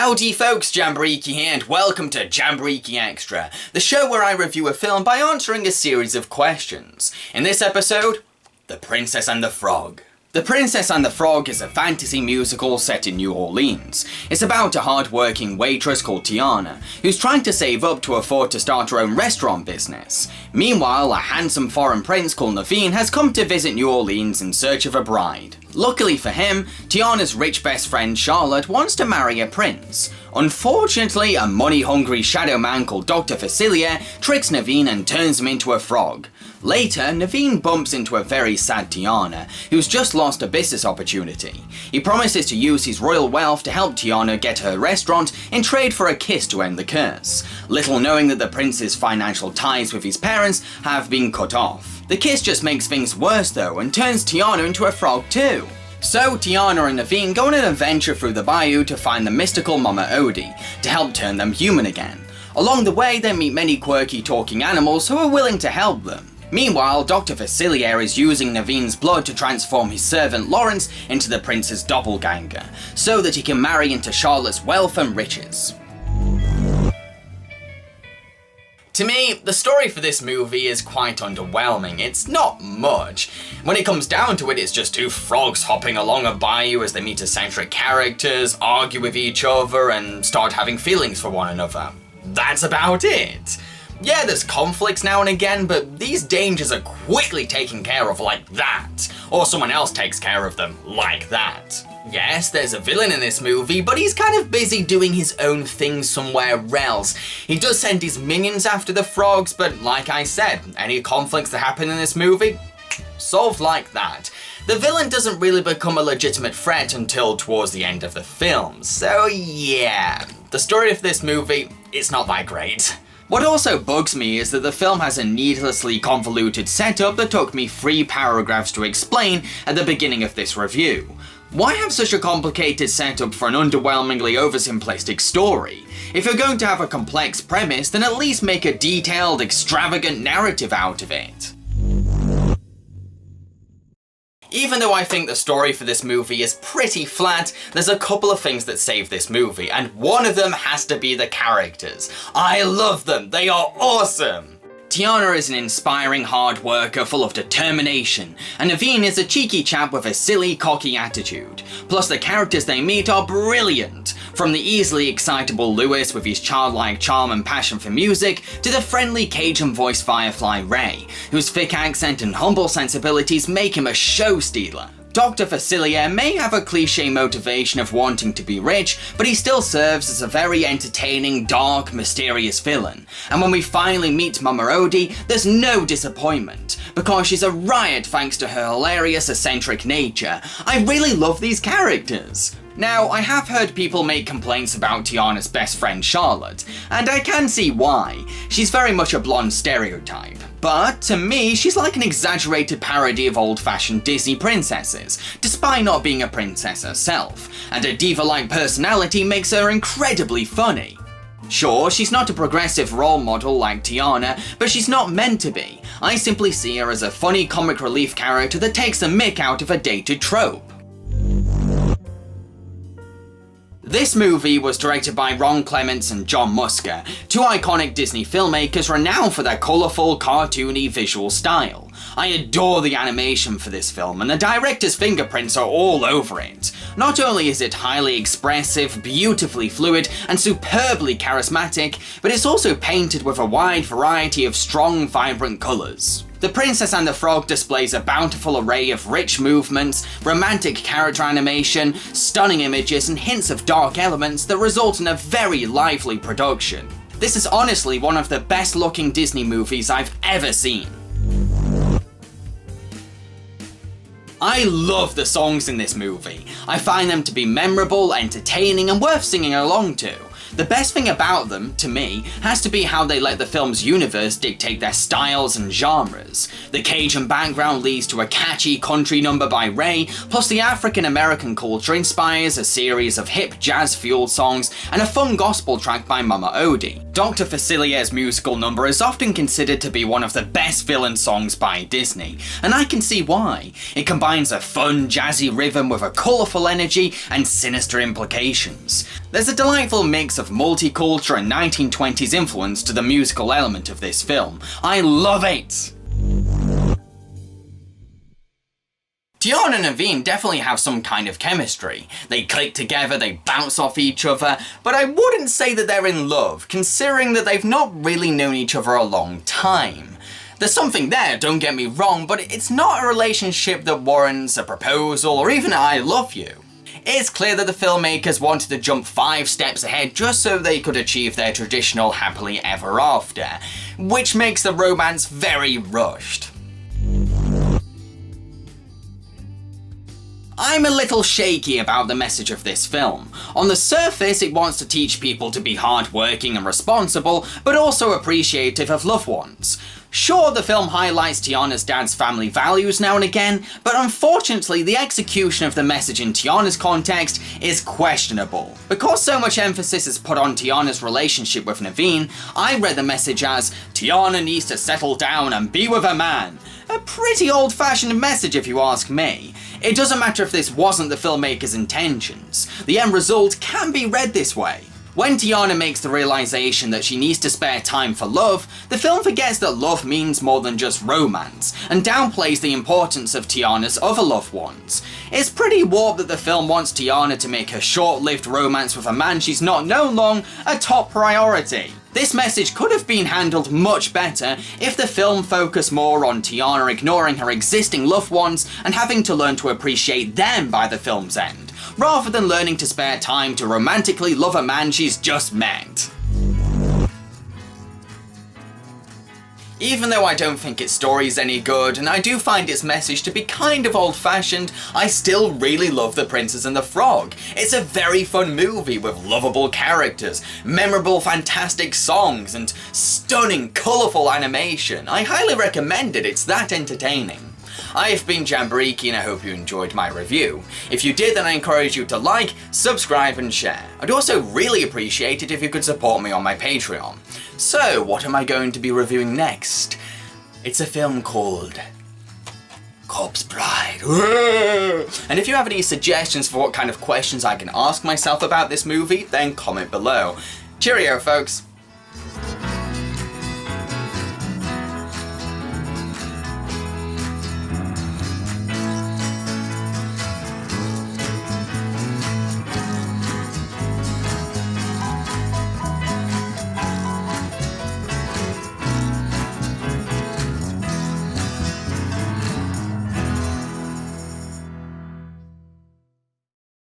Howdy folks, Jambareeqi here and welcome to Jambareeqi Extra, the show where I review a film by answering a series of questions. In this episode, The Princess and the Frog. The Princess and the Frog is a fantasy musical set in New Orleans. It's about a hard-working waitress called Tiana, who's trying to save up to afford to start her own restaurant business. Meanwhile, a handsome foreign prince called Naveen has come to visit New Orleans in search of a bride. Luckily for him, Tiana's rich best friend Charlotte wants to marry a prince. Unfortunately, a money-hungry shadow man called Dr. Facilier tricks Naveen and turns him into a frog. Later, Naveen bumps into a very sad Tiana, who's just lost a business opportunity. He promises to use his royal wealth to help Tiana get her restaurant in trade for a kiss to end the curse, little knowing that the prince's financial ties with his parents have been cut off. The kiss just makes things worse though, and turns Tiana into a frog too. So Tiana and Naveen go on an adventure through the bayou to find the mystical Mama Odie, to help turn them human again. Along the way, they meet many quirky talking animals who are willing to help them. Meanwhile, Dr. Facilier is using Naveen's blood to transform his servant Lawrence into the prince's doppelganger, so that he can marry into Charlotte's wealth and riches. To me, the story for this movie is quite underwhelming. It's not much. When it comes down to it, it's just two frogs hopping along a bayou as they meet eccentric characters, argue with each other, and start having feelings for one another. That's about it. Yeah, there's conflicts now and again, but these dangers are quickly taken care of like that. Or someone else takes care of them like that. Yes, there's a villain in this movie, but he's kind of busy doing his own thing somewhere else. He does send his minions after the frogs, but like I said, any conflicts that happen in this movie, solved like that. The villain doesn't really become a legitimate threat until towards the end of the film, so yeah. The story of this movie, it's not that great. What also bugs me is that the film has a needlessly convoluted setup that took me 3 paragraphs to explain at the beginning of this review. Why have such a complicated setup for an underwhelmingly oversimplistic story? If you're going to have a complex premise, then at least make a detailed, extravagant narrative out of it. Even though I think the story for this movie is pretty flat, there's a couple of things that save this movie, and one of them has to be the characters. I love them, they are awesome! Tiana is an inspiring hard worker full of determination, and Naveen is a cheeky chap with a silly, cocky attitude. Plus the characters they meet are brilliant, from the easily excitable Louis with his childlike charm and passion for music, to the friendly Cajun-voiced Firefly Ray, whose thick accent and humble sensibilities make him a show stealer. Dr. Facilier may have a cliché motivation of wanting to be rich, but he still serves as a very entertaining, dark, mysterious villain. And when we finally meet Mama Odie, there's no disappointment, because she's a riot thanks to her hilarious, eccentric nature. I really love these characters. Now, I have heard people make complaints about Tiana's best friend Charlotte, and I can see why. She's very much a blonde stereotype. But, to me, she's like an exaggerated parody of old-fashioned Disney princesses, despite not being a princess herself, and her diva-like personality makes her incredibly funny. Sure, she's not a progressive role model like Tiana, but she's not meant to be. I simply see her as a funny comic relief character that takes the mick out of a dated trope. This movie was directed by Ron Clements and John Musker, two iconic Disney filmmakers renowned for their colourful, cartoony visual style. I adore the animation for this film, and the director's fingerprints are all over it. Not only is it highly expressive, beautifully fluid, and superbly charismatic, but it's also painted with a wide variety of strong, vibrant colours. The Princess and the Frog displays a bountiful array of rich movements, romantic character animation, stunning images, and hints of dark elements that result in a very lively production. This is honestly one of the best looking Disney movies I've ever seen. I love the songs in this movie. I find them to be memorable, entertaining, and worth singing along to. The best thing about them, to me, has to be how they let the film's universe dictate their styles and genres. The Cajun background leads to a catchy country number by Ray, plus the African-American culture inspires a series of hip jazz-fueled songs and a fun gospel track by Mama Odie. Dr. Facilier's musical number is often considered to be one of the best villain songs by Disney, and I can see why. It combines a fun, jazzy rhythm with a colourful energy and sinister implications. There's a delightful mix of multicultural and 1920s influence to the musical element of this film. I love it! Tiana and Naveen definitely have some kind of chemistry. They click together, they bounce off each other, but I wouldn't say that they're in love, considering that they've not really known each other a long time. There's something there, don't get me wrong, but it's not a relationship that warrants a proposal or even I love you. It's clear that the filmmakers wanted to jump 5 steps ahead just so they could achieve their traditional happily ever after, which makes the romance very rushed. I'm a little shaky about the message of this film. On the surface, it wants to teach people to be hardworking and responsible, but also appreciative of loved ones. Sure, the film highlights Tiana's dad's family values now and again, but unfortunately the execution of the message in Tiana's context is questionable. Because so much emphasis is put on Tiana's relationship with Naveen, I read the message as, Tiana needs to settle down and be with a man. A pretty old-fashioned message if you ask me. It doesn't matter if this wasn't the filmmaker's intentions. The end result can be read this way. When Tiana makes the realization that she needs to spare time for love, the film forgets that love means more than just romance, and downplays the importance of Tiana's other loved ones. It's pretty warped that the film wants Tiana to make her short-lived romance with a man she's not known long a top priority. This message could have been handled much better if the film focused more on Tiana ignoring her existing loved ones and having to learn to appreciate them by the film's end, rather than learning to spare time to romantically love a man she's just met. Even though I don't think its story is any good, and I do find its message to be kind of old-fashioned, I still really love The Princess and the Frog. It's a very fun movie with lovable characters, memorable fantastic songs, and stunning colourful animation. I highly recommend it, it's that entertaining. I've been Jambareeqi and I hope you enjoyed my review. If you did, then I encourage you to like, subscribe and share. I'd also really appreciate it if you could support me on my Patreon. So, what am I going to be reviewing next? It's a film called Corpse Bride. And if you have any suggestions for what kind of questions I can ask myself about this movie, then comment below. Cheerio, folks!